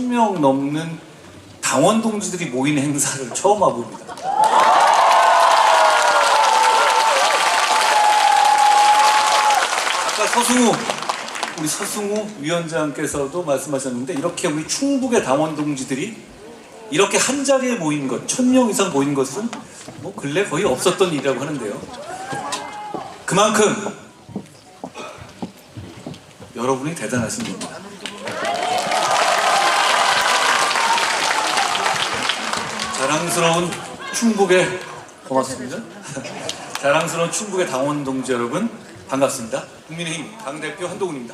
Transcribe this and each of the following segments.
1000명 넘는 당원 동지들이 모인 행사를 처음 와봅니다. 아까 우리 서승우 위원장께서도 말씀하셨는데, 이렇게 우리 충북의 당원 동지들이 이렇게 한 자리에 모인 것, 1000명 이상 모인 것은 뭐 근래 거의 없었던 일이라고 하는데요. 그만큼 여러분이 대단하신 겁니다. 자랑스러운 충북의, 고맙습니다. 자랑스러운 충북의 당원 동지 여러분, 반갑습니다. 국민의힘 당대표 한동훈입니다.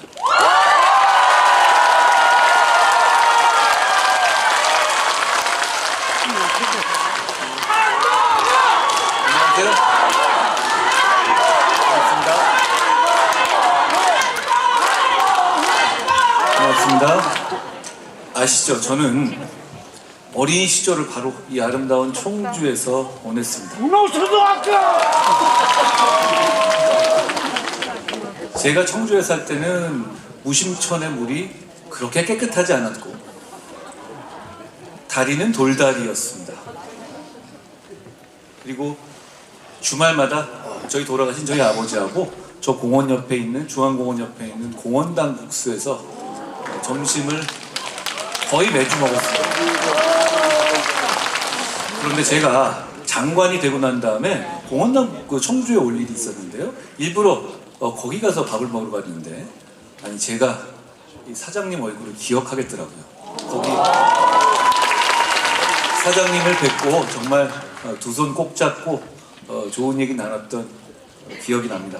안녕하세요. 반갑습니다. 아시죠? 저는 어린 시절을 바로 이 아름다운 청주에서 보냈습니다. 제가 청주에 살 때는 무심천의 물이 그렇게 깨끗하지 않았고 다리는 돌다리였습니다. 그리고 주말마다 저희 돌아가신 저희 아버지하고 저 공원 옆에 있는, 중앙공원 옆에 있는 공원당 국수에서 점심을 거의 매주 먹었어요. 그런데 제가 장관이 되고 난 다음에 공원당 청주에 올 일이 있었는데요. 일부러 거기 가서 밥을 먹으러 갔는데, 아니 제가 이 사장님 얼굴을 기억하겠더라고요. 거기 사장님을 뵙고 정말 두 손 꼭 잡고 좋은 얘기 나눴던 기억이 납니다.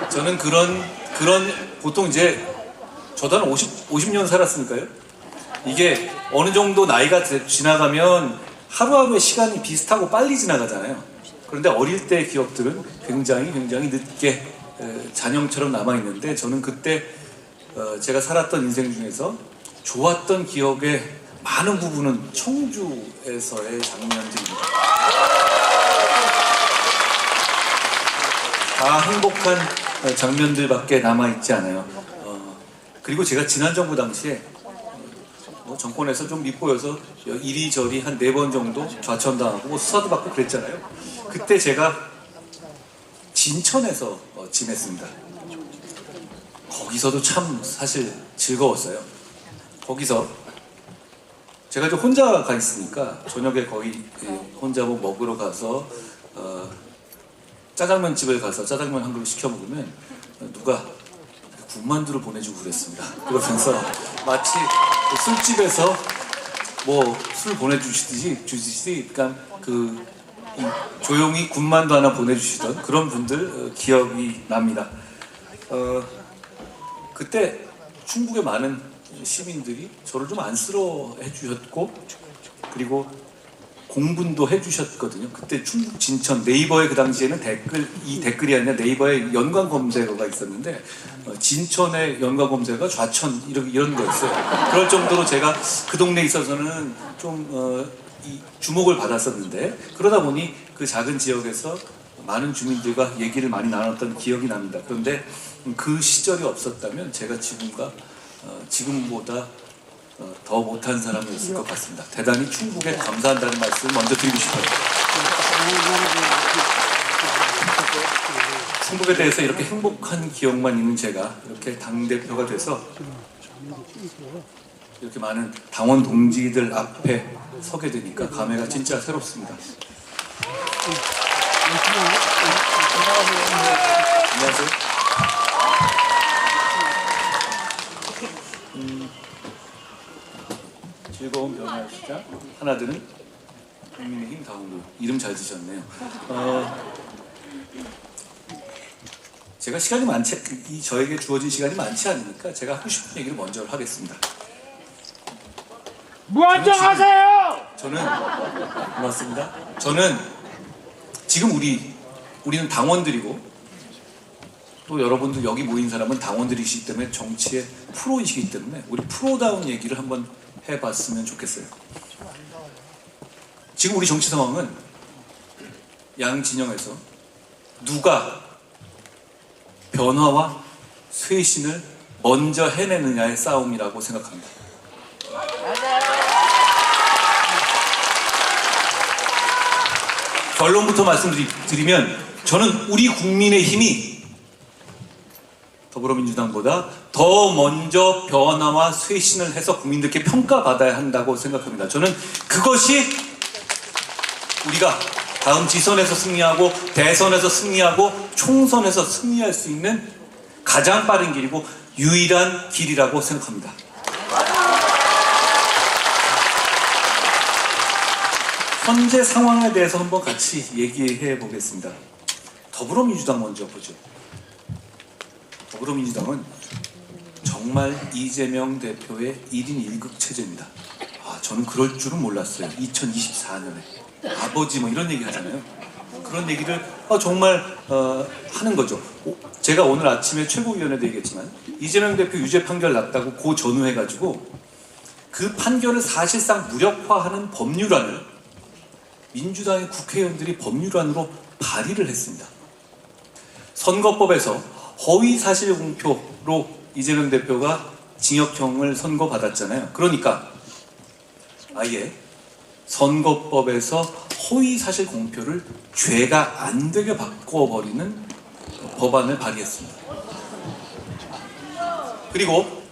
저는 그런 보통 이제 저도 한 50년 살았으니까요. 이게 어느 정도 나이가 지나가면 하루하루의 시간이 비슷하고 빨리 지나가잖아요. 그런데 어릴 때의 기억들은 굉장히 늦게 잔영처럼 남아있는데, 저는 그때 제가 살았던 인생 중에서 좋았던 기억의 많은 부분은 청주에서의 장면들입니다. 다 행복한 장면들밖에 남아있지 않아요. 그리고 제가 지난 정부 당시에 정권에서 좀 밉보여서 이리저리 한 4번 정도 좌천당하고 수사도 받고 그랬잖아요. 그때 제가 진천에서 지냈습니다. 거기서도 참 사실 즐거웠어요. 거기서 제가 좀 혼자 가 있으니까 저녁에 거의 혼자 뭐 먹으러 가서 짜장면 집에 가서 짜장면 한 그릇 시켜 먹으면 누가 군만두를 보내주고 그랬습니다. 그러면서 마치 술집에서 뭐 술 보내주시듯이 그러니까 조용히 군만두 하나 보내주시던 그런 분들 기억이 납니다. 그때 충북의 많은 시민들이 저를 좀 안쓰러워해 주셨고, 그리고 공분도 해주셨거든요. 그때 충북 진천 네이버에 그 당시에는 댓글이 아니라 네이버에 연관 검색어가 있었는데, 진천의 연관 검색어가 좌천 이런 거였어요. 그럴 정도로 제가 그 동네에 있어서는 좀 주목을 받았었는데, 그러다 보니 그 작은 지역에서 많은 주민들과 얘기를 많이 나눴던 기억이 납니다. 그런데 그 시절이 없었다면 제가 지금보다 더 못한 사람이었을 것 같습니다. 대단히 충북에 감사한다는 말씀을 먼저 드리고 싶어요. 충북에 대해서 이렇게 행복한 기억만 있는 제가 이렇게 당대표가 돼서 이렇게 많은 당원 동지들 앞에 서게 되니까 감회가 진짜 새롭습니다. 안녕하세요. 즐거운 변화의 시작, 하나들은 국민의힘 당원들. 이름 잘 지셨네요. 제가 시간이 저에게 주어진 시간이 많지 않으니까 제가 하고 싶은 얘기를 먼저 하겠습니다. 무한정하세요! 고맙습니다. 저는 지금 우리는 당원들이고, 또 여러분들 여기 모인 사람은 당원들이시기 때문에 정치의 프로이시기 때문에 우리 프로다운 얘기를 한번 해봤으면 좋겠어요. 지금 우리 정치 상황은 양 진영에서 누가 변화와 쇄신을 먼저 해내느냐의 싸움이라고 생각합니다. 결론부터 말씀드리면 저는 우리 국민의힘이 더불어민주당보다 더 먼저 변화와 쇄신을 해서 국민들께 평가받아야 한다고 생각합니다. 저는 그것이 우리가 다음 지선에서 승리하고 대선에서 승리하고 총선에서 승리할 수 있는 가장 빠른 길이고 유일한 길이라고 생각합니다. 현재 상황에 대해서 한번 같이 얘기해 보겠습니다. 더불어민주당 먼저 보죠. 더불어민주당은 정말 이재명 대표의 1인 1극 체제입니다. 저는 그럴 줄은 몰랐어요. 2024년에 아버지 뭐 이런 얘기 하잖아요. 그런 얘기를 정말 하는 거죠. 제가 오늘 아침에 최고위원회도 얘기했지만 이재명 대표 유죄 판결 났다고 고 전후해가지고 그 판결을 사실상 무력화하는 법률안을 민주당의 국회의원들이 법률안으로 발의를 했습니다. 선거법에서 허위사실 공표로 이재명 대표가 징역형을 선고받았잖아요. 그러니까 아예 선거법에서 허위사실 공표를 죄가 안 되게 바꿔버리는 법안을 발의했습니다. 그리고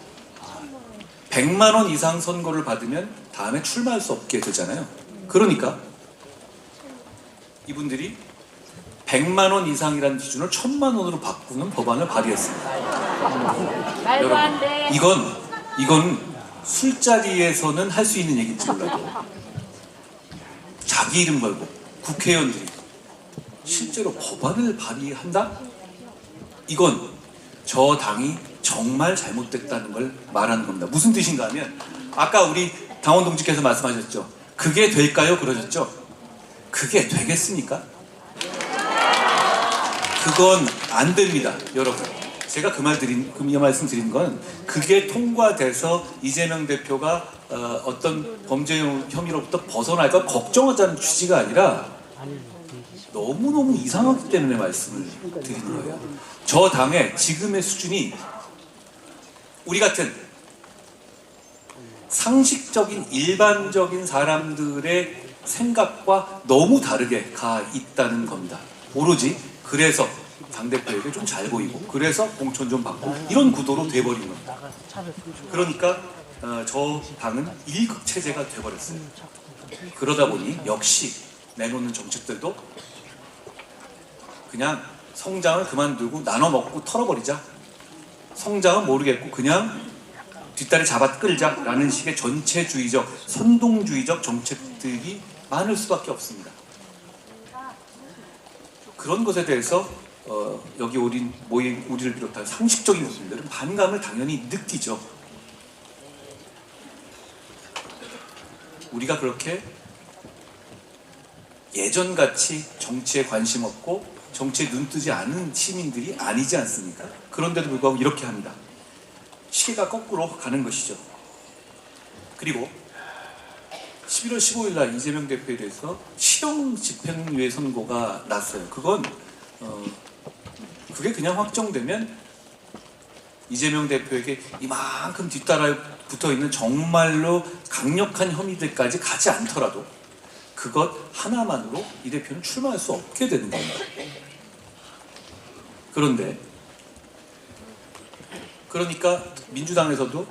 100만 원 이상 선고를 받으면 다음에 출마할 수 없게 되잖아요. 그러니까 이분들이 100만 원 이상이라는 기준을 1000만 원으로 바꾸는 법안을 발의했습니다. 여러분, 이건 술자리에서는 할 수 있는 얘기인지 몰라도 자기 이름 걸고 국회의원들이 실제로 법안을 발의한다? 이건 저 당이 정말 잘못됐다는 걸 말하는 겁니다. 무슨 뜻인가 하면 아까 우리 당원 동지께서 말씀하셨죠. 그게 될까요? 그러셨죠? 그게 되겠습니까? 그건 안 됩니다, 여러분. 제가 그 말씀 드린 건 그게 통과돼서 이재명 대표가 어떤 범죄 혐의로부터 벗어날까 걱정하자는 취지가 아니라 너무너무 이상하기 때문에 말씀을 드리는 거예요. 저 당의 지금의 수준이 우리 같은 상식적인 일반적인 사람들의 생각과 너무 다르게 가 있다는 겁니다. 오로지 그래서 당대표에게 좀 잘 보이고 그래서 공천 좀 받고 이런 구도로 돼버린 겁니다. 그러니까 저 당은 일극 체제가 돼버렸어요. 그러다 보니 역시 내놓는 정책들도 그냥 성장을 그만두고 나눠 먹고 털어버리자. 성장은 모르겠고 그냥 뒷다리 잡아 끌자라는 식의 전체주의적, 선동주의적 정책들이 많을 수밖에 없습니다. 그런 것에 대해서 여기 우리를 비롯한 상식적인 분들은 반감을 당연히 느끼죠. 우리가 그렇게 예전같이 정치에 관심 없고 정치에 눈뜨지 않은 시민들이 아니지 않습니까? 그런데도 불구하고 이렇게 합니다. 시계가 거꾸로 가는 것이죠. 그리고 11월 15일 날 이재명 대표에 대해서 실형 집행유예 선고가 났어요. 그게 그냥 확정되면 이재명 대표에게 이만큼 뒷따라 붙어있는 정말로 강력한 혐의들까지 가지 않더라도 그것 하나만으로 이 대표는 출마할 수 없게 되는 겁니다. 그러니까 민주당에서도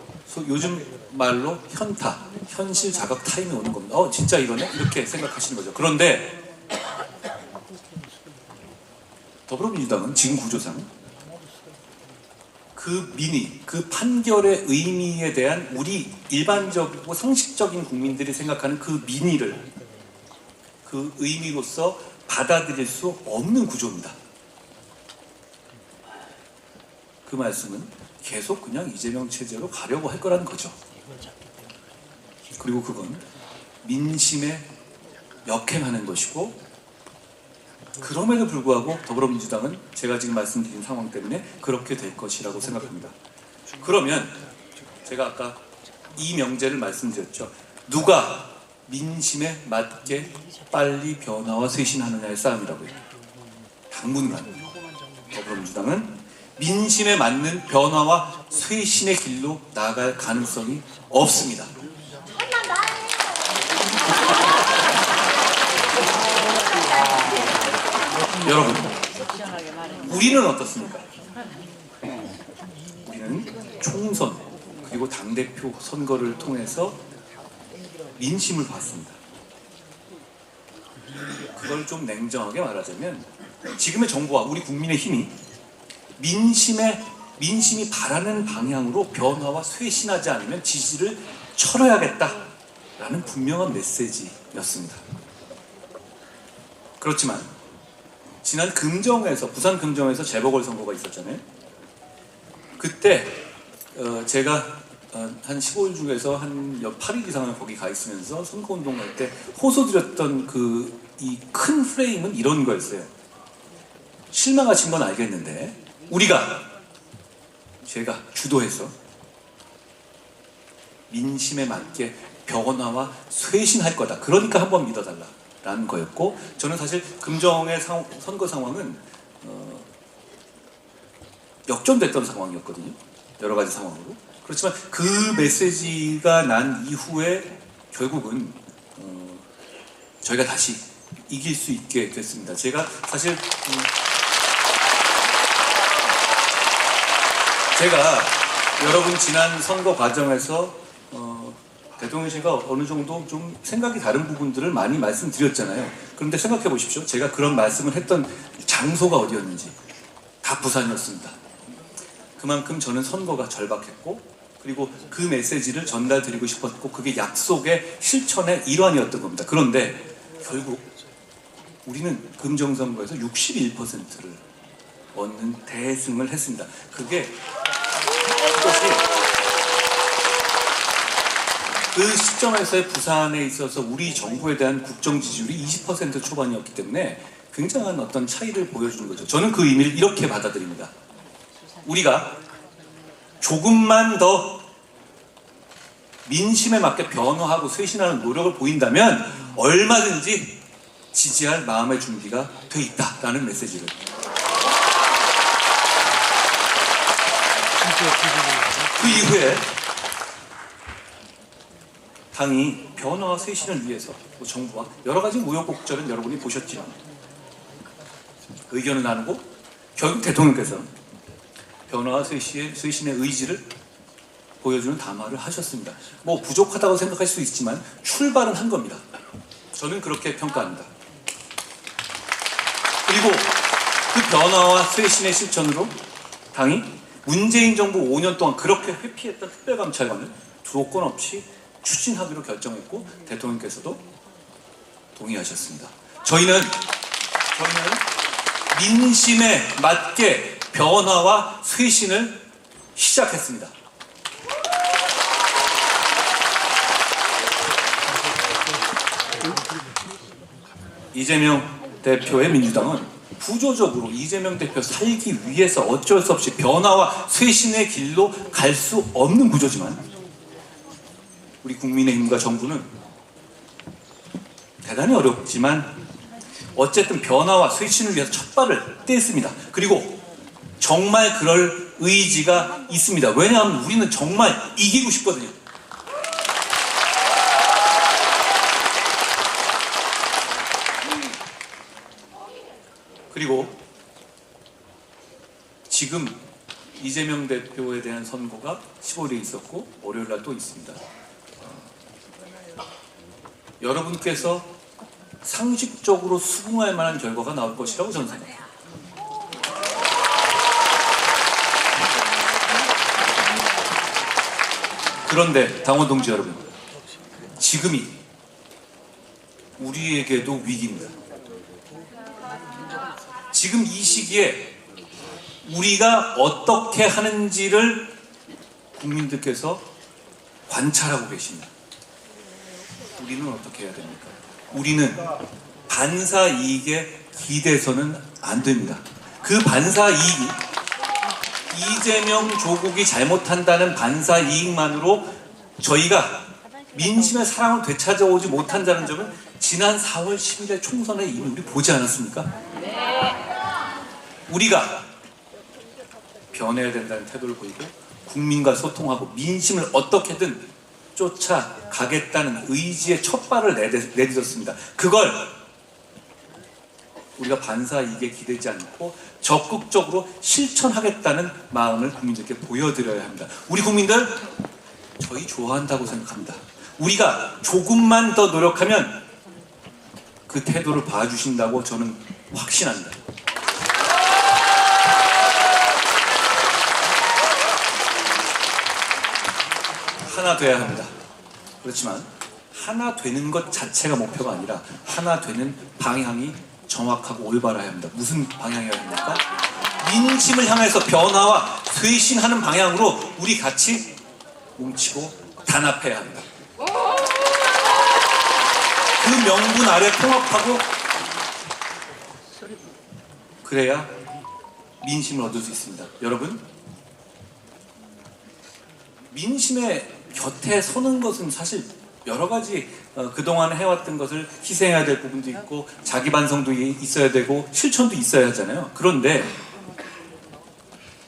요즘 말로 현타, 현실 자각 타임이 오는 겁니다. 진짜 이러네? 이렇게 생각하시는 거죠. 그런데 더불어민주당은 지금 구조상 그 민의, 그 판결의 의미에 대한 우리 일반적이고 상식적인 국민들이 생각하는 그 민의를 그 의미로서 받아들일 수 없는 구조입니다. 그 말씀은 계속 그냥 이재명 체제로 가려고 할 거라는 거죠. 그리고 그건 민심에 역행하는 것이고 그럼에도 불구하고 더불어민주당은 제가 지금 말씀드린 상황 때문에 그렇게 될 것이라고 생각합니다. 그러면 제가 아까 이 명제를 말씀드렸죠. 누가 민심에 맞게 빨리 변화와 쇄신하느냐의 싸움이라고요. 당분간 더불어민주당은 민심에 맞는 변화와 쇄신의 길로 나아갈 가능성이 없습니다. 여러분, 우리는 어떻습니까? 우리는 총선 그리고 당대표 선거를 통해서 민심을 봤습니다. 그걸 좀 냉정하게 말하자면 지금의 정부와 우리 국민의힘이 민심이 바라는 방향으로 변화와 쇄신하지 않으면 지지를 철회하겠다라는 분명한 메시지였습니다. 그렇지만 지난 부산 금정에서 재보궐선거가 있었잖아요. 그때 제가 한 15일 중에서 한 8일 이상을 거기 가 있으면서 선거운동할 때 호소드렸던 이 큰 프레임은 이런 거였어요. 실망하신 건 알겠는데 제가 주도해서 민심에 맞게 변화와 쇄신할 거다. 그러니까 한번 믿어달라라는 거였고, 저는 사실 금정의 선거 상황은 역전됐던 상황이었거든요. 여러 가지 상황으로. 그렇지만 그 메시지가 난 이후에 결국은 저희가 다시 이길 수 있게 됐습니다. 제가 사실 여러분 지난 선거 과정에서 대통령실과 어느 정도 좀 생각이 다른 부분들을 많이 말씀드렸잖아요. 그런데 생각해 보십시오. 제가 그런 말씀을 했던 장소가 어디였는지 다 부산이었습니다. 그만큼 저는 선거가 절박했고, 그리고 그 메시지를 전달드리고 싶었고, 그게 약속의 실천의 일환이었던 겁니다. 그런데 결국 우리는 금정선거에서 61%를 얻는 대승을 했습니다. 그것이 그 시점에서의 부산에 있어서 우리 정부에 대한 국정 지지율이 20% 초반이었기 때문에 굉장한 어떤 차이를 보여주는 거죠. 저는 그 의미를 이렇게 받아들입니다. 우리가 조금만 더 민심에 맞게 변화하고 쇄신하는 노력을 보인다면 얼마든지 지지할 마음의 준비가 돼 있다라는 메시지를. 그 이후에 당이 변화와 쇄신을 위해서 정부와 여러 가지 우여곡절은 여러분이 보셨지만 의견을 나누고 결국 대통령께서 변화와 쇄신의 의지를 보여주는 담화를 하셨습니다. 뭐 부족하다고 생각할 수 있지만 출발은 한 겁니다. 저는 그렇게 평가합니다. 그리고 그 변화와 쇄신의 실천으로 당이 문재인 정부 5년 동안 그렇게 회피했던 특별감찰관을 조건 없이 추진하기로 결정했고, 대통령께서도 동의하셨습니다. 저희는 민심에 맞게 변화와 쇄신을 시작했습니다. 이재명 대표의 민주당은 구조적으로 이재명 대표 살기 위해서 어쩔 수 없이 변화와 쇄신의 길로 갈 수 없는 구조지만, 우리 국민의힘과 정부는 대단히 어렵지만 어쨌든 변화와 쇄신을 위해서 첫 발을 뗐습니다. 그리고 정말 그럴 의지가 있습니다. 왜냐하면 우리는 정말 이기고 싶거든요. 그리고 지금 이재명 대표에 대한 선고가 15일에 있었고 월요일날 또 있습니다. 여러분께서 상식적으로 수긍할 만한 결과가 나올 것이라고 저는 생각합니다. 그런데 당원 동지 여러분, 지금이 우리에게도 위기입니다. 지금 이 시기에 우리가 어떻게 하는지를 국민들께서 관찰하고 계십니다. 우리는 어떻게 해야 됩니까? 우리는 반사 이익에 기대서는 안 됩니다. 그 반사 이익이 이재명 조국이 잘못한다는 반사 이익만으로 저희가 민심의 사랑을 되찾아오지 못한다는 점은 지난 4월 10일의 총선에 이미 우리 보지 않았습니까? 우리가 변해야 된다는 태도를 보이고 국민과 소통하고 민심을 어떻게든 쫓아가겠다는 의지의 첫 발을 내딛었습니다. 그걸 우리가 반사이익에 기대지 않고 적극적으로 실천하겠다는 마음을 국민들께 보여드려야 합니다. 우리 국민들 저희 좋아한다고 생각합니다. 우리가 조금만 더 노력하면 그 태도를 봐주신다고 저는 확신합니다. 하나 돼야 합니다. 그렇지만 하나 되는 것 자체가 목표가 아니라 하나 되는 방향이 정확하고 올바라야 합니다. 무슨 방향이어야 합니까? 민심을 향해서 변화와 쇄신하는 방향으로 우리 같이 뭉치고 단합해야 합니다. 그 명분 아래 통합하고 그래야 민심을 얻을 수 있습니다. 여러분, 민심의 곁에 서는 것은 사실 여러 가지 그동안 해왔던 것을 희생해야 될 부분도 있고 자기 반성도 있어야 되고 실천도 있어야 하잖아요. 그런데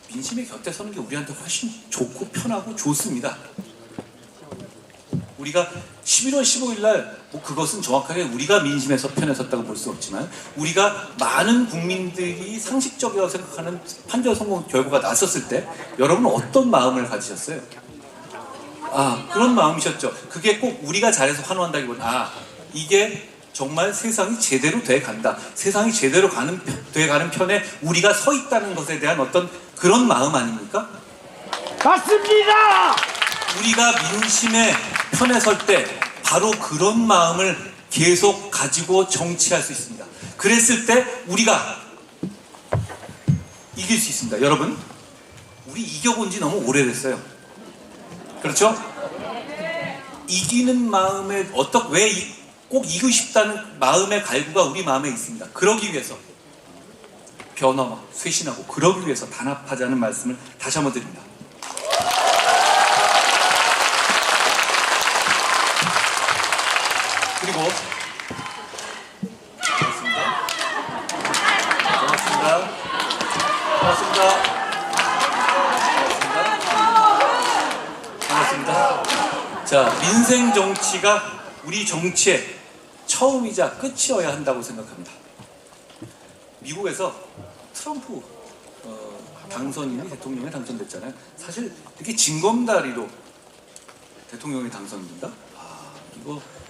민심의 곁에 서는 게 우리한테 훨씬 좋고 편하고 좋습니다. 우리가 11월 15일 날 뭐 그것은 정확하게 우리가 민심에서 편에 섰다고 볼 수 없지만 우리가 많은 국민들이 상식적이라고 생각하는 판결 선고 결과가 났었을 때 여러분은 어떤 마음을 가지셨어요? 그런 마음이셨죠. 그게 꼭 우리가 잘해서 환호한다기보다 이게 정말 세상이 제대로 돼간다. 세상이 제대로 돼가는 편에 우리가 서 있다는 것에 대한 어떤 그런 마음 아닙니까? 맞습니다! 우리가 민심의 편에 설 때 바로 그런 마음을 계속 가지고 정치할 수 있습니다. 그랬을 때 우리가 이길 수 있습니다. 여러분, 우리 이겨본 지 너무 오래됐어요. 그렇죠? 이기는 마음에 왜 꼭 이기고 싶다는 마음의 갈구가 우리 마음에 있습니다. 그러기 위해서 변화와 쇄신하고 그러기 위해서 단합하자는 말씀을 다시 한번 드립니다. 그리고 반갑습니다. 자, 민생 정치가 우리 정치의 처음이자 끝이어야 한다고 생각합니다. 미국에서 트럼프 당선인이 대통령에 당선됐잖아요. 사실 이렇게 징검다리로 대통령이 당선된다?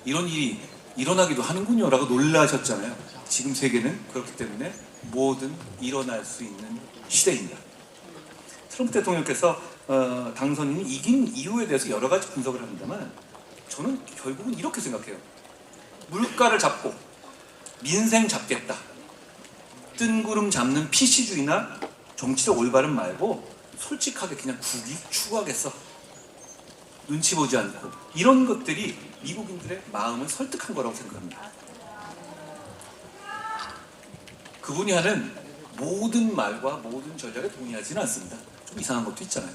이런 일이 일어나기도 하는군요 라고 놀라셨잖아요. 지금 세계는 그렇기 때문에 뭐든 일어날 수 있는 시대입니다. 트럼프 대통령께서 당선인이 이긴 이유에 대해서 여러 가지 분석을 합니다만 저는 결국은 이렇게 생각해요. 물가를 잡고 민생 잡겠다. 뜬구름 잡는 PC주의나 정치적 올바름 말고 솔직하게 그냥 국익 추구하겠어. 눈치 보지 않고 이런 것들이 미국인들의 마음을 설득한 거라고 생각합니다. 그분이 하는 모든 말과 모든 전략에 동의하지는 않습니다. 좀 이상한 것도 있잖아요.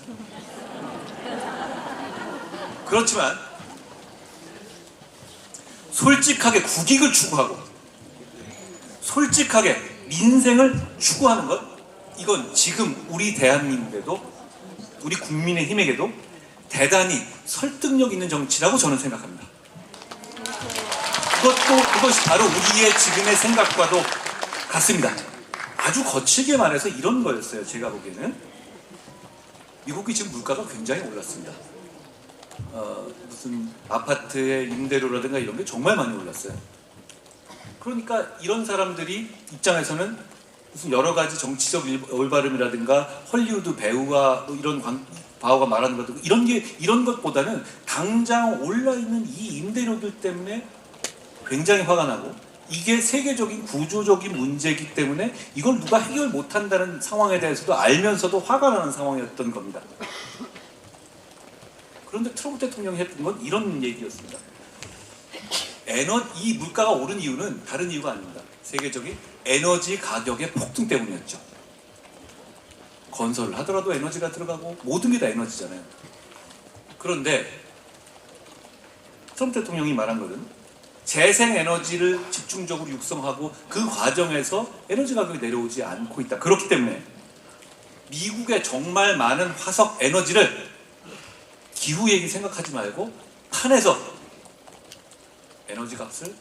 그렇지만 솔직하게 국익을 추구하고 솔직하게 민생을 추구하는 것, 이건 지금 우리 대한민국에도 우리 국민의힘에게도 대단히 설득력 있는 정치라고 저는 생각합니다. 그것이 바로 우리의 지금의 생각과도 같습니다. 아주 거칠게 말해서 이런 거였어요. 제가 보기에는 미국이 지금 물가가 굉장히 올랐습니다. 무슨 아파트의 임대료라든가 이런 게 정말 많이 올랐어요. 그러니까 이런 사람들이 입장에서는 무슨 여러 가지 정치적 올바름이라든가 헐리우드 배우와 이런 바오가 말하는 것 이런 것보다는 당장 올라 있는 이 임대료들 때문에 굉장히 화가 나고 이게 세계적인 구조적인 문제이기 때문에 이걸 누가 해결 못한다는 상황에 대해서도 알면서도 화가 나는 상황이었던 겁니다. 그런데 트럼프 대통령이 했던 건 이런 얘기였습니다. 이 물가가 오른 이유는 다른 이유가 아닙니다. 세계적인 에너지 가격의 폭등 때문이었죠. 건설을 하더라도 에너지가 들어가고 모든 게 다 에너지잖아요. 그런데 트럼프 대통령이 말한 것은 재생에너지를 집중적으로 육성하고 그 과정에서 에너지 가격이 내려오지 않고 있다. 그렇기 때문에 미국의 정말 많은 화석 에너지를 기후 얘기 생각하지 말고 판에서 에너지 값을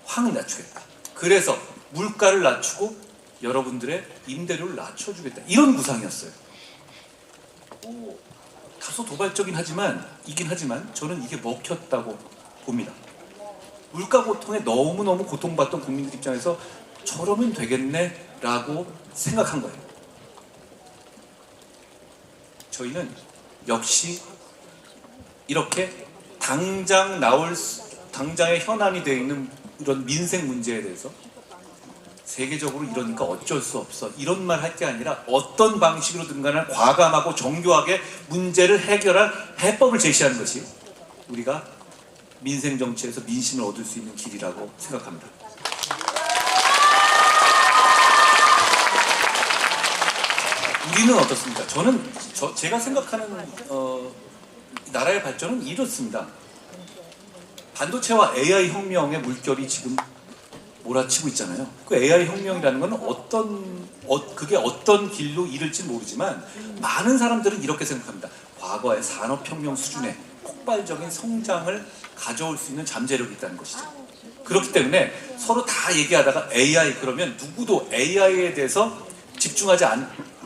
확 낮추겠다. 그래서 물가를 낮추고 여러분들의 임대료를 낮춰주겠다. 이런 구상이었어요. 다소 도발적이긴 하지만 저는 이게 먹혔다고 봅니다. 물가 고통에 너무너무 고통받던 국민들 입장에서 저러면 되겠네 라고 생각한 거예요. 저희는 역시 이렇게 당장의 현안이 되어 있는 이런 민생 문제에 대해서 세계적으로 이러니까 어쩔 수 없어 이런 말 할 게 아니라 어떤 방식으로든 간에 과감하고 정교하게 문제를 해결할 해법을 제시하는 것이 우리가 민생 정치에서 민심을 얻을 수 있는 길이라고 생각합니다. 우리는 어떻습니까? 제가 생각하는 나라의 발전은 이렇습니다. 반도체와 AI 혁명의 물결이 지금 몰아치고 있잖아요. 그 AI 혁명이라는 건 그게 어떤 길로 이를지 모르지만 많은 사람들은 이렇게 생각합니다. 과거의 산업혁명 수준의 폭발적인 성장을 가져올 수 있는 잠재력이 있다는 것이죠. 그렇기 때문에 서로 다 얘기하다가 AI 그러면 누구도 AI에 대해서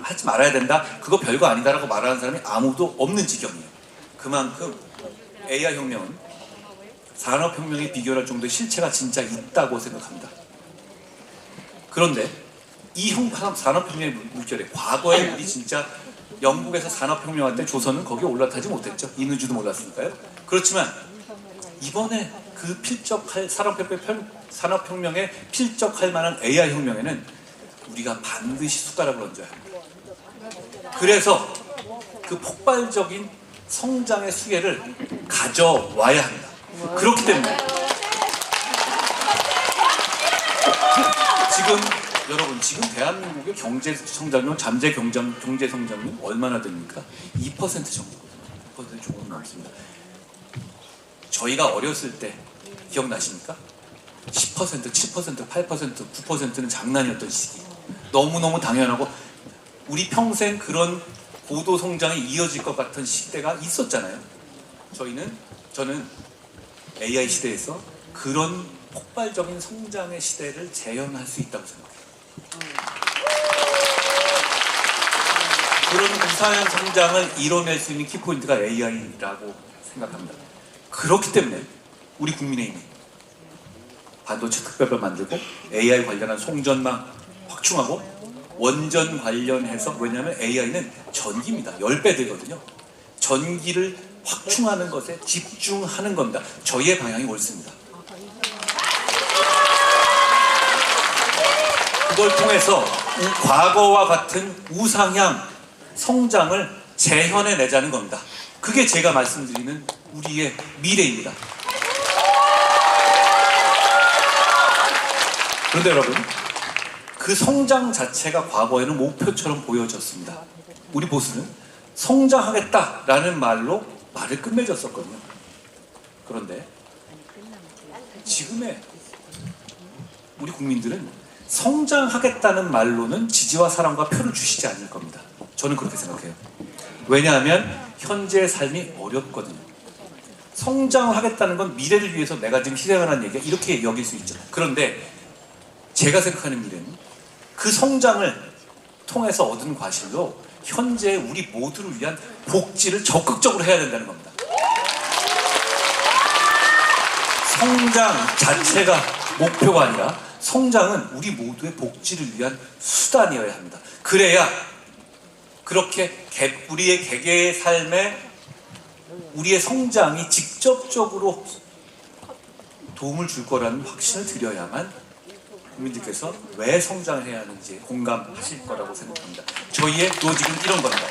하지 말아야 된다. 그거 별거 아니다라고 말하는 사람이 아무도 없는 지경이에요. 그만큼 AI 혁명은 산업혁명에 비교할 정도의 실체가 진짜 있다고 생각합니다. 그런데 이 산업혁명의 물결에 과거에 우리 진짜 영국에서 산업혁명할 때 조선은 거기에 올라타지 못했죠. 있는지도 몰랐으니까요. 그렇지만 이번에 그 산업혁명에 필적할 만한 AI 혁명에는 우리가 반드시 숟가락을 얹어야 합니다. 그래서 그 폭발적인 성장의 수혜를 가져와야 합니다. 그렇기 때문에 지금 대한민국의 경제 성장률, 경제 성장률 얼마나 됩니까? 2% 정도. 2% 조금 넘습니다. 저희가 어렸을 때 기억나십니까? 10%, 7%, 8%, 9%는 장난이었던 시기. 너무너무 당연하고 우리 평생 그런 고도 성장이 이어질 것 같은 시대가 있었잖아요. 저는 AI 시대에서 그런 폭발적인 성장의 시대를 재현할 수 있다고 생각해요. 그런 우사한 성장을 이뤄낼 수 있는 키포인트가 AI라고 생각합니다. 그렇기 때문에 우리 국민의힘이 반도체 특별법 만들고 AI 관련한 송전망 확충하고 원전 관련해서 왜냐하면 AI는 전기입니다. 10배 되거든요. 전기를 확충하는 것에 집중하는 겁니다. 저희의 방향이 옳습니다. 그걸 통해서 과거와 같은 우상향 성장을 재현해내자는 겁니다. 그게 제가 말씀드리는 우리의 미래입니다. 그런데 여러분, 그 성장 자체가 과거에는 목표처럼 보여졌습니다. 우리 보수는 성장하겠다라는 말로 말을 끝맺었었거든요. 그런데 지금의 우리 국민들은 성장하겠다는 말로는 지지와 사랑과 표를 주시지 않을 겁니다. 저는 그렇게 생각해요. 왜냐하면 현재의 삶이 어렵거든요. 성장하겠다는 건 미래를 위해서 내가 지금 희생하는 얘기야 이렇게 여길 수 있죠. 그런데 제가 생각하는 미래는 그 성장을 통해서 얻은 과실로 현재 우리 모두를 위한 복지를 적극적으로 해야 된다는 겁니다. 성장 자체가 목표가 아니라 성장은 우리 모두의 복지를 위한 수단이어야 합니다. 그래야 그렇게 우리의 개개의 삶에 우리의 성장이 직접적으로 도움을 줄 거라는 확신을 드려야만 국민들께서 왜 성장을 해야 하는지 공감하실 거라고 생각합니다. 저희의 로직은 이런 겁니다.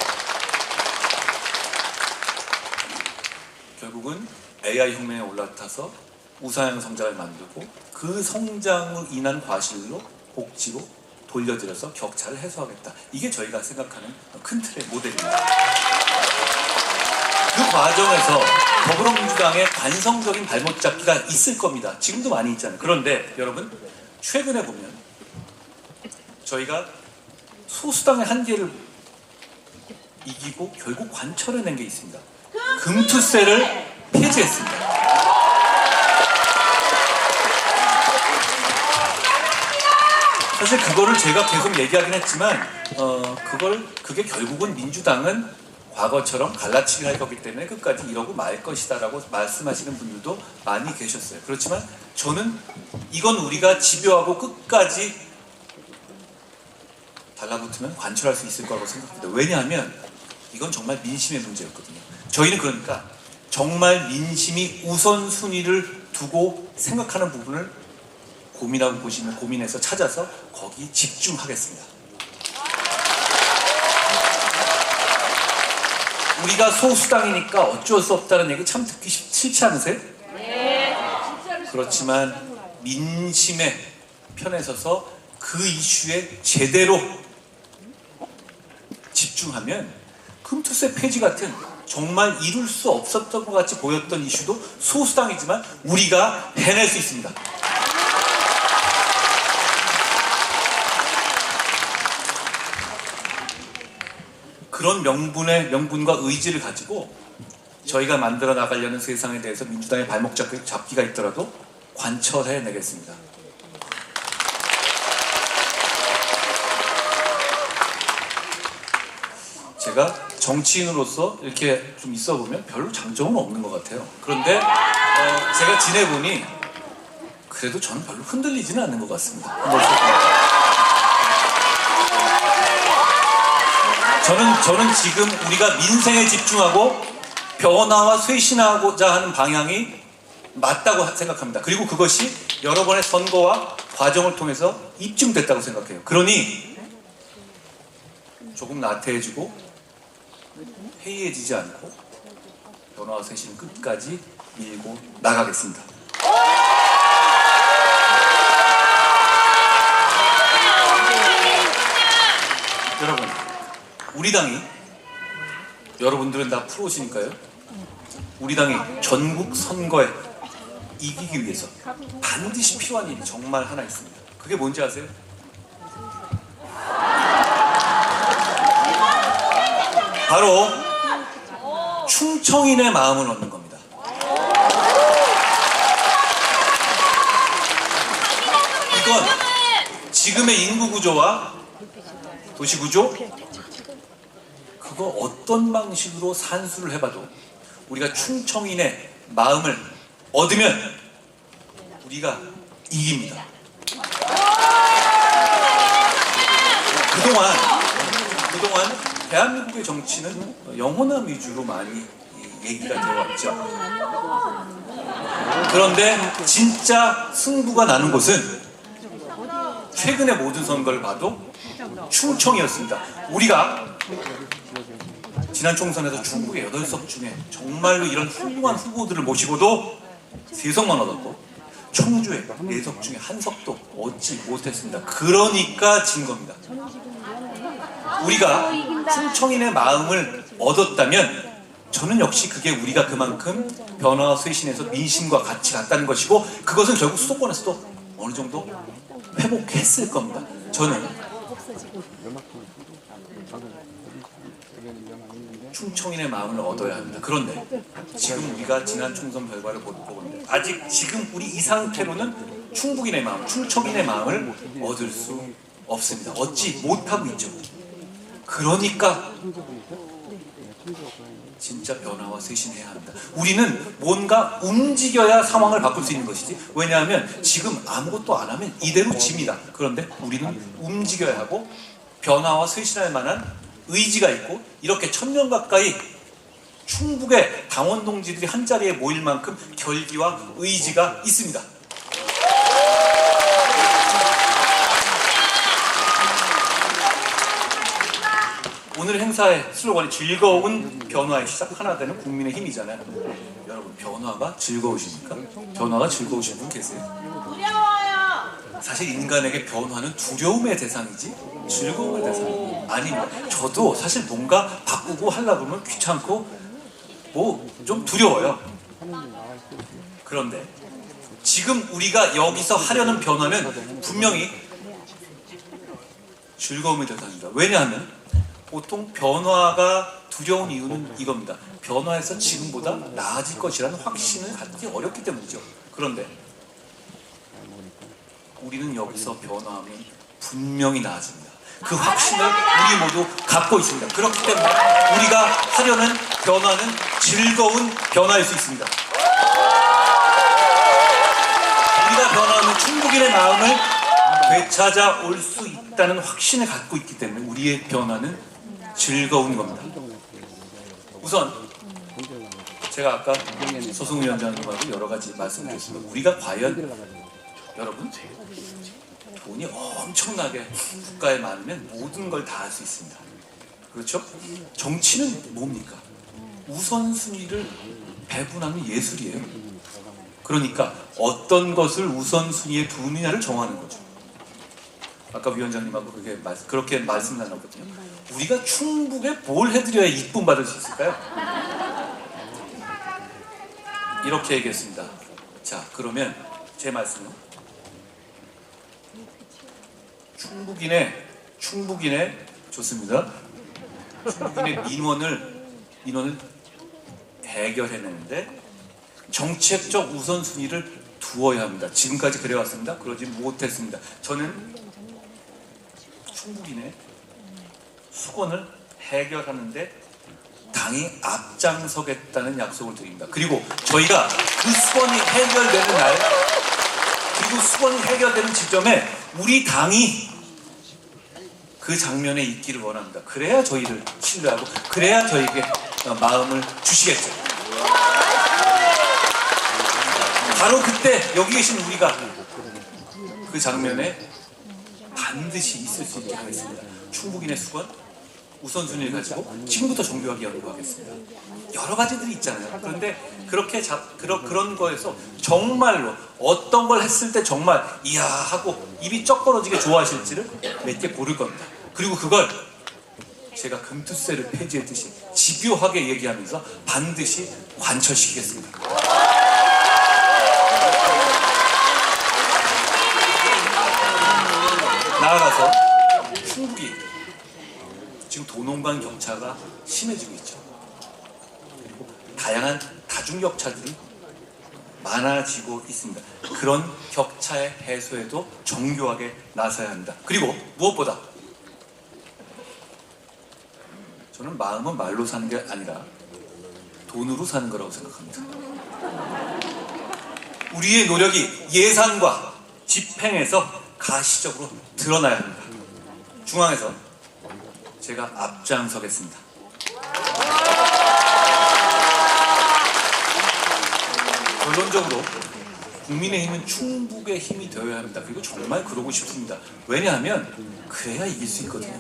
결국은 AI 혁명에 올라타서 우사형 성장을 만들고 그 성장으로 인한 과실로 복지로 돌려들여서 격차를 해소하겠다. 이게 저희가 생각하는 큰 틀의 모델입니다. 그 과정에서 더불어민주당의 관성적인 발목 잡기가 있을 겁니다. 지금도 많이 있잖아요. 그런데 여러분 최근에 보면 저희가 소수당의 한계를 이기고 결국 관철해낸 게 있습니다. 금투세를 폐지했습니다. 사실 그거를 제가 계속 얘기하긴 했지만 그게 결국은 민주당은 과거처럼 갈라치기 할 거기 때문에 끝까지 이러고 말 것이다라고 말씀하시는 분들도 많이 계셨어요. 그렇지만 저는 이건 우리가 집요하고 끝까지 달라붙으면 관철할 수 있을 거라고 생각합니다. 왜냐하면 이건 정말 민심의 문제였거든요. 저희는 그러니까 정말 민심이 우선순위를 두고 생각하는 부분을 고민해서 찾아서 거기 집중하겠습니다. 우리가 소수당이니까 어쩔 수 없다는 얘기 참 듣기 싫지 않으세요? 네. 그렇지만 민심의 편에 서서 그 이슈에 제대로 집중하면 금투세 폐지 같은 정말 이룰 수 없었던 것 같이 보였던 이슈도 소수당이지만 우리가 해낼 수 있습니다. 그런 명분과 의지를 가지고 저희가 만들어 나가려는 세상에 대해서 민주당의 발목 잡기가 있더라도 관철해내겠습니다. 제가 정치인으로서 이렇게 좀 있어보면 별로 장점은 없는 것 같아요. 그런데 제가 지내보니 그래도 저는 별로 흔들리지는 않는 것 같습니다. 저는 지금 우리가 민생에 집중하고 변화와 쇄신하고자 하는 방향이 맞다고 생각합니다. 그리고 그것이 여러 번의 선거와 과정을 통해서 입증됐다고 생각해요. 그러니 조금 나태해지고 해이해지지 않고 변화와 쇄신을 끝까지 밀고 나가겠습니다. 여러분, 우리 당이, 여러분들은 다 프로시니까요, 우리 당이 전국 선거에 이기기 위해서 반드시 필요한 일이 정말 하나 있습니다. 그게 뭔지 아세요? 바로 충청인의 마음을 얻는 겁니다. 이건 지금의 인구구조와 도시구조, 그거 어떤 방식으로 산수를 해봐도 우리가 충청인의 마음을 얻으면 우리가 이깁니다. 그동안 대한민국의 정치는 영호남 위주로 많이 얘기가 되어왔죠. 그런데 진짜 승부가 나는 곳은 최근의 모든 선거를 봐도 충청이었습니다. 우리가 지난 총선에서 충북의 8석 중에 정말로 이런 훌륭한 후보들을 모시고도 3석만 얻었고 청주의 4석 중에 1석도 얻지 못했습니다. 그러니까 진 겁니다. 우리가 충청인의 마음을 얻었다면 저는 역시 그게 우리가 그만큼 변화와 쇄신에서 민심과 같이 갔다는 것이고, 그것은 결국 수도권에서도 어느 정도 회복했을 겁니다. 저는 충청인의 마음을 얻어야 합니다. 그런데 지금 우리가 지난 총선 결과를 보는데 아직 지금 우리 이 상태로는 충북인의 마음, 충청인의 마음을 얻을 수 없습니다. 얻지 못하고 있죠. 그러니까 진짜 변화와 쇄신해야 합니다. 우리는 뭔가 움직여야 상황을 바꿀 수 있는 것이지, 왜냐하면 지금 아무것도 안 하면 이대로 집니다. 그런데 우리는 움직여야 하고 변화와 쇄신할 만한 의지가 있고, 이렇게 1000명 가까이 충북의 당원 동지들이 한자리에 모일 만큼 결기와 의지가 있습니다. 오늘 행사의 슬로건이 즐거운 변화의 시작, 하나 되는 국민의 힘이잖아요. 여러분, 변화가 즐거우십니까? 변화가 즐거우신 분 계세요? 두려워요. 사실 인간에게 변화는 두려움의 대상이지 즐거움의 대상이 아닙니다. 저도 사실 뭔가 바꾸고 하려고 하면 귀찮고 뭐 좀 두려워요. 그런데 지금 우리가 여기서 하려는 변화는 분명히 즐거움의 대상입니다. 왜냐하면 보통 변화가 두려운 이유는 이겁니다. 변화해서 지금보다 나아질 것이라는 확신을 갖기 어렵기 때문이죠. 그런데 우리는 여기서 변화하면 분명히 나아집니다. 그 확신을 우리 모두 갖고 있습니다. 그렇기 때문에 우리가 하려는 변화는 즐거운 변화일 수 있습니다. 우리가 변화하면 충북인의 마음을 되찾아올 수 있다는 확신을 갖고 있기 때문에 우리의 변화는 즐거운 겁니다. 우선 제가 아까 소승위원장님하고 여러 가지 말씀드렸습니다. 우리가 과연 여러분 돈이 엄청나게 국가에 많으면 모든 걸 다 할 수 있습니다. 그렇죠? 정치는 뭡니까? 우선순위를 배분하는 예술이에요. 그러니까 어떤 것을 우선순위에 두느냐를 정하는 거죠. 아까 위원장님하고 그렇게 말씀 나눴거든요. 우리가 충북에 뭘 해드려야 이쁨 받을 수 있을까요? 이렇게 얘기했습니다. 자, 그러면 제 말씀은 충북인의 좋습니다. 충북인의 민원을 해결해내는데 정책적 우선순위를 두어야 합니다. 지금까지 그래왔습니다. 그러지 못했습니다. 저는 충북인의 수건을 해결하는데 당이 앞장서겠다는 약속을 드립니다. 그리고 저희가 그 수건이 해결되는 날, 그리고 수건이 해결되는 지점에 우리 당이 그 장면에 있기를 원합니다. 그래야 저희를 신뢰하고 그래야 저희에게 마음을 주시겠죠. 바로 그때 여기 계신 우리가 그 장면에 반드시 있을 수 있게 하겠습니다. 충북인의 수건 우선순위를 가지고 지금부터 정교하게 연구하겠습니다. 여러 가지들이 있잖아요. 그런데 그런 거에서 정말로 어떤 걸 했을 때 정말 이야 하고 입이 쩍 벌어지게 좋아하실지를 몇 개 고를 겁니다. 그리고 그걸 제가 금투세를 폐지했듯이 집요하게 얘기하면서 반드시 관철시키겠습니다. 나아가서 충북이 지금 도농간 격차가 심해지고 있죠. 그리고 다양한 다중격차들이 많아지고 있습니다. 그런 격차의 해소에도 정교하게 나서야 합니다. 그리고 무엇보다 저는 마음은 말로 사는 게 아니라 돈으로 사는 거라고 생각합니다. 우리의 노력이 예산과 집행에서 가시적으로 드러나야 합니다. 중앙에서 제가 앞장서겠습니다. 결론적으로 국민의힘은 충북의 힘이 되어야 합니다. 그리고 정말 그러고 싶습니다. 왜냐하면 그래야 이길 수 있거든요.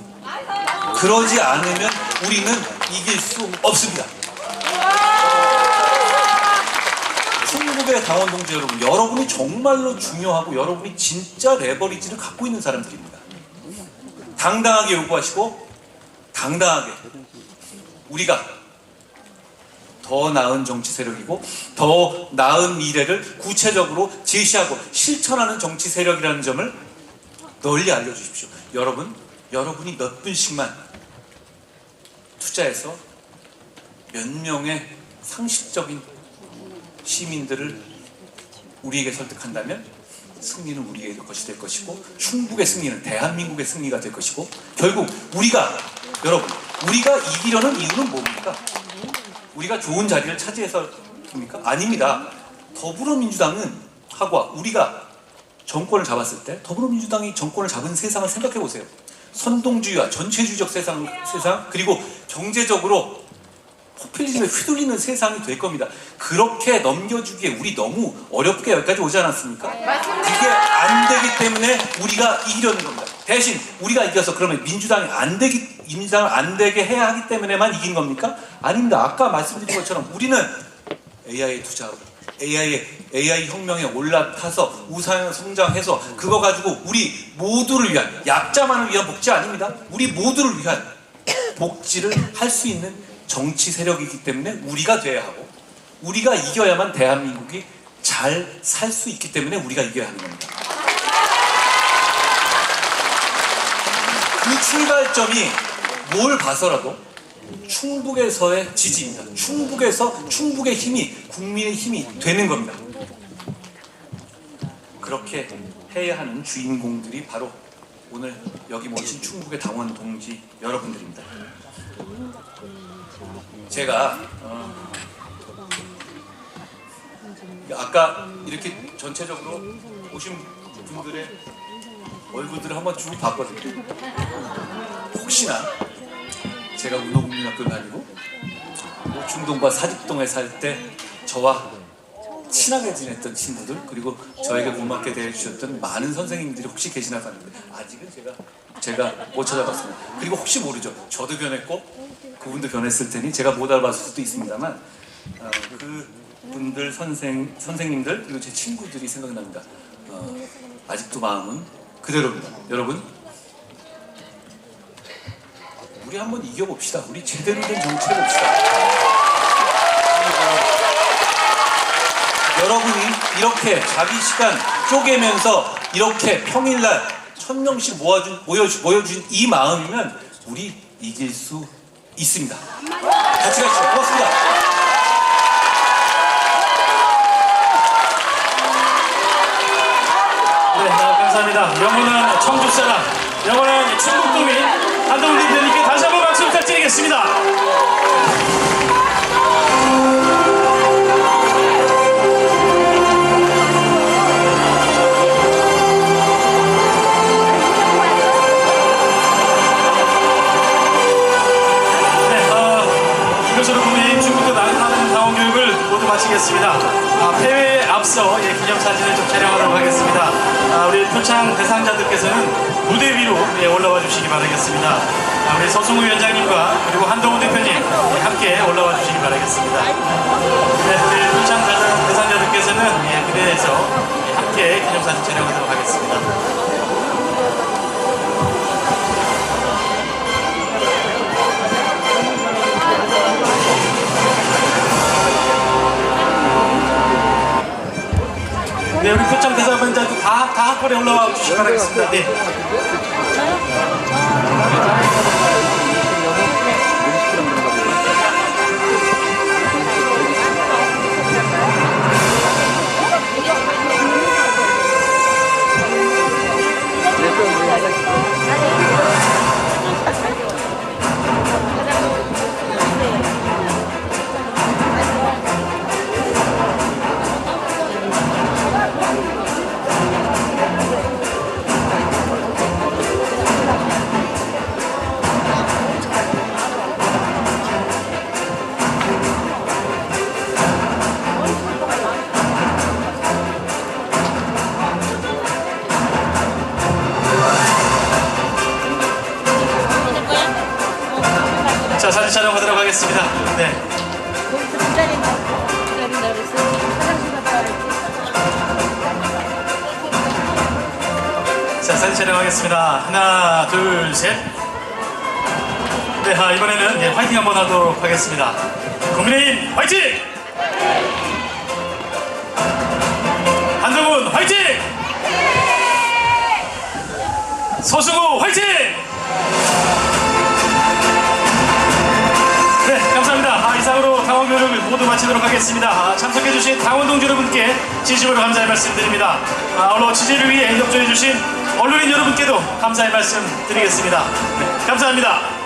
그러지 않으면 우리는 이길 수 없습니다. 충북의 당원 동지 여러분, 여러분이 정말로 중요하고 여러분이 진짜 레버리지를 갖고 있는 사람들입니다. 당당하게 요구하시고 당당하게 우리가 더 나은 정치 세력이고 더 나은 미래를 구체적으로 제시하고 실천하는 정치 세력이라는 점을 널리 알려주십시오. 여러분이 몇 분씩만 투자해서 몇 명의 상식적인 시민들을 우리에게 설득한다면 승리는 우리의 것이 될 것이고 충북의 승리는 대한민국의 승리가 될 것이고 결국 우리가 이기려는 이유는 뭡니까? 우리가 좋은 자리를 차지해서입니까? 아닙니다. 더불어민주당은 우리가 정권을 잡았을 때 더불어민주당이 정권을 잡은 세상을 생각해 보세요. 선동주의와 전체주의적 세상 그리고 경제적으로 포퓰리즘에 휘둘리는 세상이 될 겁니다. 그렇게 넘겨주기에 우리 너무 어렵게 여기까지 오지 않았습니까? 그게 안 되기 때문에 우리가 이기려는 겁니다. 대신 우리가 이겨서 그러면 민주당을 안 되게 해야 하기 때문에만 이긴 겁니까? 아닙니다. 아까 말씀드린 것처럼 우리는 AI에 투자하고 AI 혁명에 올라타서 우상향 성장해서 그거 가지고 우리 모두를 위한 약자만을 위한 복지 아닙니다. 우리 모두를 위한 복지를 할 수 있는 정치 세력이기 때문에 우리가 돼야 하고 우리가 이겨야만 대한민국이 잘 살 수 있기 때문에 우리가 이겨야 하는 겁니다. 그 출발점이 뭘 봐서라도 충북에서의 지지입니다. 충북에서 충북의 힘이 국민의 힘이 되는 겁니다. 그렇게 해야 하는 주인공들이 바로 오늘 여기 모신 충북의 당원 동지 여러분들입니다. 제가 아까 이렇게 전체적으로 오신 분들의 얼굴들을 한번 쭉 봤거든요. 혹시나 제가 운호국민학교 다니고 충동과 사직동에 살 때 저와 친하게 지냈던 친구들, 그리고 저에게 고맙게 대해주셨던 많은 선생님들이 혹시 계시나 봤는데 아직은 제가 못 찾아봤습니다. 그리고 혹시 모르죠, 저도 변했고 그분도 변했을 테니 제가 못 알아봤을 수도 있습니다만 그분들 선생님들 그리고 제 친구들이 생각납니다. 아직도 마음은 그대로입니다. 여러분, 우리 한번 이겨봅시다. 우리 제대로 된 정치를 봅시다. 여러분이 이렇게 자기 시간 쪼개면서 이렇게 평일날 1000명씩 모여준 이 마음이면 우리 이길 수 있습니다. 같이 가시죠. 고맙습니다. 네, 감사합니다. 영원한 청주 사람, 영원한 충북도민 한동훈 대표님께 다시 한번 박수 부탁드리겠습니다. 이것으로 국민 충북도 나는 당원 교육을 모두 마치겠습니다. 폐회에 앞서 기념사진을 좀 촬영하도록 하겠습니다. 우리 표창 대상자들께서는 무대 위로 올라와 주시기 바라겠습니다. 우리 서승우 위원장님과 그리고 한동훈 대표님 함께 올라와 주시기 바라겠습니다. 네, 우리 표창 대상자들께서는 무대에서 함께 기념사진 촬영하도록 하겠습니다. 네, 우리 표창 대상자도 다 한꺼번에 올라와 주시기 바라겠습니다. 네. 자, 사진 촬영하도록 하겠습니다. 네. 자, 사진 촬영하겠습니다. 하나, 둘, 셋. 네, 이번에는 화이팅 한번 하도록 하겠습니다. 국민의힘 화이팅! 한동훈 화이팅! 서승우 화이팅! 네, 감사합니다. 이상으로 당원 교육을 모두 마치도록 하겠습니다. 참석해주신 당원 동지 여러분께 진심으로 감사의 말씀드립니다. 언론 취재를 위해 협조해주신 언론인 여러분께도 감사의 말씀 드리겠습니다. 네, 감사합니다.